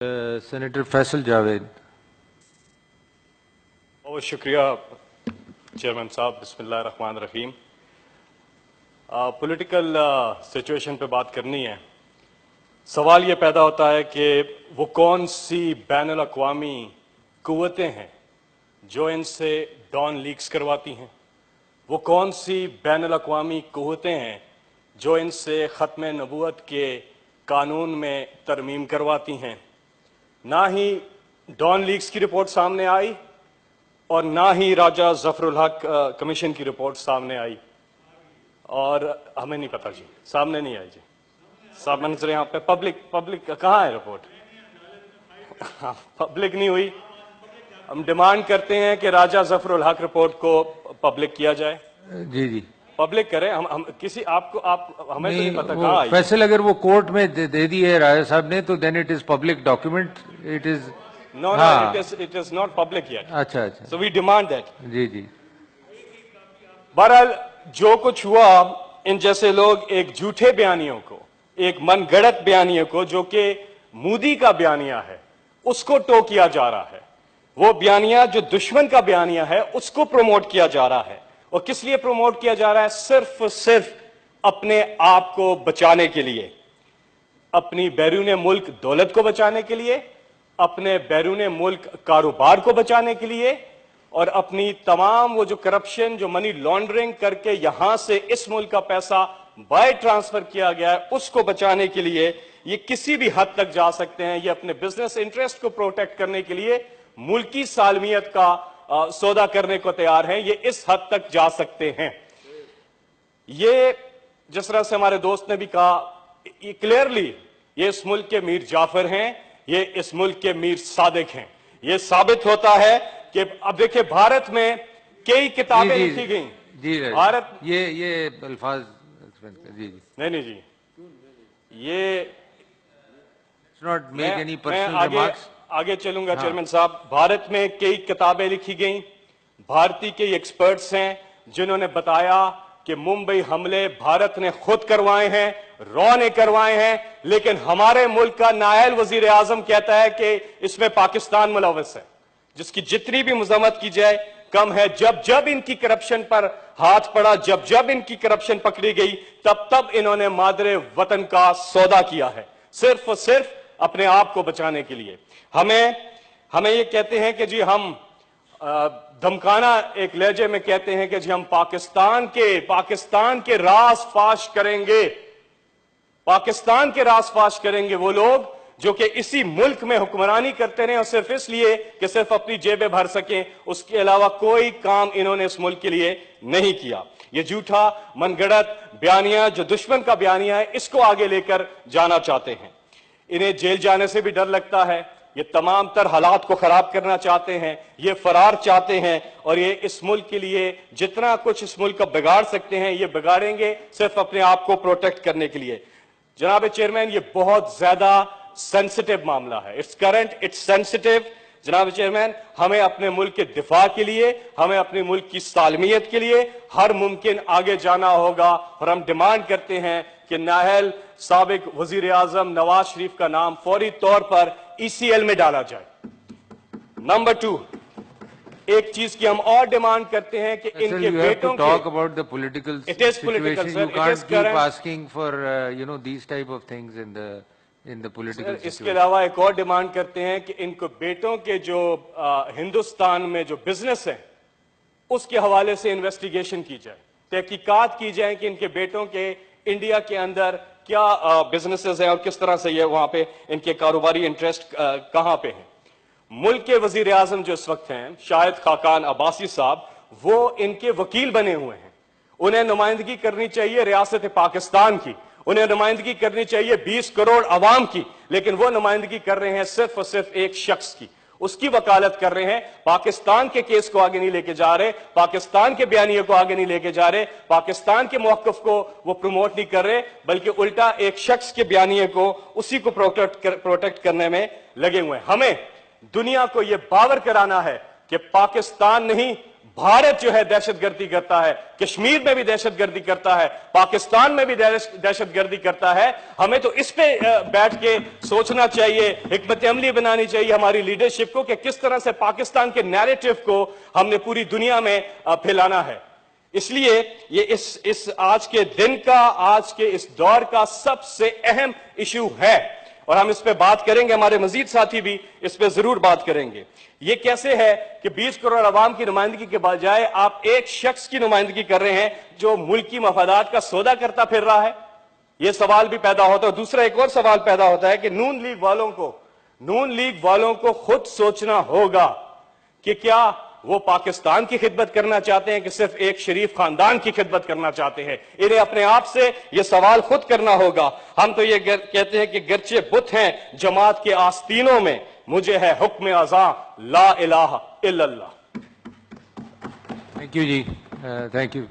Senator Faisal Javed. بہت شکریہ chairman صاحب. بسم اللہ الرحمن الرحیم. پولیٹیکل سچویشن پہ بات کرنی ہے. سوال یہ پیدا ہوتا ہے کہ وہ کون سی بین الاقوامی قوتیں ہیں جو ان سے ڈان لیکس کرواتی ہیں؟ وہ کون سی بین الاقوامی قوتیں ہیں جو ان سے ختم نبوت کے قانون میں ترمیم کرواتی ہیں؟ نہ ہی ڈان لیکس کی رپورٹ سامنے آئی اور نہ ہی راجہ ظفر الحق کمیشن کی رپورٹ سامنے آئی، اور ہمیں نہیں پتا جی، سامنے نہیں آئی جی. سامنے سے یہاں پہ پبلک کہاں ہے رپورٹ؟ پبلک نہیں ہوئی. ہم ڈیمانڈ کرتے ہیں کہ راجہ ظفر الحق رپورٹ کو پبلک کیا جائے. جی جی پبلک کریں. ہم کسی آپ ہمیں تو نہیں پتا کہاں آئی. فیصل اگر وہ کورٹ میں دے دی ہے راجہ صاحب نے تو then it is public document. It is No, it is not public yet. اچھا اچھا. So we demand that. جی جی. بہرحال جو کچھ ہوا، ان جیسے لوگ ایک جھوٹے بیانیوں کو، ایک من گڑت بیانیے کو جو کہ مودی کا بیانیہ ہے، اس کو ٹو کیا جا رہا ہے. وہ بیانیہ جو دشمن کا بیانیہ ہے اس کو پروموٹ کیا جا رہا ہے. اور کس لیے پروموٹ کیا جا رہا ہے؟ صرف اپنے آپ کو بچانے کے لیے، اپنی بیرون ملک دولت کو بچانے کے لیے، اپنے بیرون ملک کاروبار کو بچانے کے لیے، اور اپنی تمام وہ جو کرپشن، جو منی لانڈرنگ کر کے یہاں سے اس ملک کا پیسہ بائی ٹرانسفر کیا گیا ہے اس کو بچانے کے لیے. یہ کسی بھی حد تک جا سکتے ہیں. یہ اپنے بزنس انٹرسٹ کو پروٹیکٹ کرنے کے لیے ملکی سالمیت کا سودا کرنے کو تیار ہیں. یہ اس حد تک جا سکتے ہیں. یہ جس طرح سے ہمارے دوست نے بھی کہا، یہ کلیئرلی یہ اس ملک کے میر جعفر ہیں، یہ اس ملک کے میر صادق ہیں. یہ ثابت ہوتا ہے کہ اب دیکھیں بھارت میں کئی کتابیں لکھی گئیں. جی بھارت یہ الفاظ جی جی نہیں جی، یہ میں آگے چلوں گا چیئرمین صاحب. بھارت میں کئی کتابیں لکھی گئیں. بھارتی کے ایکسپرٹس ہیں جنہوں نے بتایا کہ ممبئی حملے بھارت نے خود کروائے ہیں، را نے کروائے ہیں. لیکن ہمارے ملک کا نائب وزیر اعظم کہتا ہے کہ اس میں پاکستان ملوث ہے، جس کی جتنی بھی مذمت کی جائے کم ہے. جب ان کی کرپشن پر ہاتھ پڑا، جب ان کی کرپشن پکڑی گئی، تب انہوں نے مادر وطن کا سودا کیا ہے، صرف اپنے آپ کو بچانے کے لیے. ہمیں یہ کہتے ہیں کہ جی ہم دھمکانہ ایک لہجے میں کہتے ہیں کہ جی ہم پاکستان کے راز فاش کریں گے. پاکستان کے راز فاش کریں گے وہ لوگ جو کہ اسی ملک میں حکمرانی کرتے رہے اور صرف اس لیے کہ صرف اپنی جیبیں بھر سکیں، اس کے علاوہ کوئی کام انہوں نے اس ملک کے لیے نہیں کیا. یہ جھوٹا من گڑت بیانیہ جو دشمن کا بیانیہ ہے، اس کو آگے لے کر جانا چاہتے ہیں. انہیں جیل جانے سے بھی ڈر لگتا ہے. یہ تمام تر حالات کو خراب کرنا چاہتے ہیں، یہ فرار چاہتے ہیں، اور یہ اس ملک کے لیے جتنا کچھ اس ملک کا بگاڑ سکتے ہیں یہ بگاڑیں گے صرف اپنے آپ کو پروٹیکٹ کرنے کے لیے. جناب چیئرمین، یہ بہت زیادہ سینسٹیو معاملہ ہے. It's sensitive. جناب چیئرمین، ہمیں اپنے ملک کے دفاع کے لیے، ہمیں اپنے ملک کی سالمیت کے لیے ہر ممکن آگے جانا ہوگا. اور ہم ڈیمانڈ کرتے ہیں کہ نااہل سابق وزیر اعظم نواز شریف کا نام فوری طور پر ECL میں ڈالا جائے. نمبر 2، ایک چیز کی ہم اور ڈیمانڈ کرتے ہیں کہ ان کے بیٹوں کے talk about the political situation. You can't keep asking for these type of things in the political situation. اس کے علاوہ ایک اور ڈیمانڈ کرتے ہیں کہ ان کو بیٹوں کے جو ہندوستان میں جو بزنس ہے اس کے حوالے سے انویسٹیگیشن کی جائے، تحقیقات کی جائیں کہ ان کے بیٹوں کے انڈیا کے اندر کیا بزنسز ہیں اور کس طرح سے یہ وہاں پہ ان کے کاروباری انٹرسٹ کہاں پہ ہیں. ملک کے وزیر اعظم جو اس وقت ہیں شاہد خاقان عباسی صاحب، وہ ان کے وکیل بنے ہوئے ہیں. انہیں نمائندگی کرنی چاہیے ریاست پاکستان کی، انہیں نمائندگی کرنی چاہیے 20 کروڑ عوام کی، لیکن وہ نمائندگی کر رہے ہیں صرف اور صرف ایک شخص کی، اس کی وکالت کر رہے ہیں. پاکستان کے کیس کو آگے نہیں لے کے جا رہے، پاکستان کے بیانیے کو آگے نہیں لے کے جا رہے، پاکستان کے موقف کو وہ پروموٹ نہیں کر رہے، بلکہ الٹا ایک شخص کے بیانیے کو، اسی کو پروٹیکٹ کرنے میں لگے ہوئے ہیں. ہمیں دنیا کو یہ باور کرانا ہے کہ پاکستان نہیں بھارت جو ہے دہشت گردی کرتا ہے، کشمیر میں بھی دہشت گردی کرتا ہے، پاکستان میں بھی دہشت گردی کرتا ہے. ہمیں تو اس پہ بیٹھ کے سوچنا چاہیے، حکمت عملی بنانی چاہیے ہماری لیڈرشپ کو کہ کس طرح سے پاکستان کے نیریٹو کو ہم نے پوری دنیا میں پھیلانا ہے. اس لیے یہ اس آج کے دن کا، آج کے اس دور کا سب سے اہم ایشو ہے، اور ہم اس پہ بات کریں گے، ہمارے مزید ساتھی بھی اس پہ ضرور بات کریں گے. یہ کیسے ہے کہ 20 کروڑ عوام کی نمائندگی کے بجائے آپ ایک شخص کی نمائندگی کر رہے ہیں جو ملکی مفادات کا سودا کرتا پھر رہا ہے؟ یہ سوال بھی پیدا ہوتا ہے. دوسرا ایک اور سوال پیدا ہوتا ہے کہ نون لیگ والوں کو خود سوچنا ہوگا کہ کیا وہ پاکستان کی خدمت کرنا چاہتے ہیں کہ صرف ایک شریف خاندان کی خدمت کرنا چاہتے ہیں. انہیں اپنے آپ سے یہ سوال خود کرنا ہوگا. ہم تو یہ کہتے ہیں کہ گرچہ بت ہیں جماعت کے آستینوں میں، مجھے ہے حکم ازاں لا الہ الا اللہ. تھینک یو جی، تھینک یو.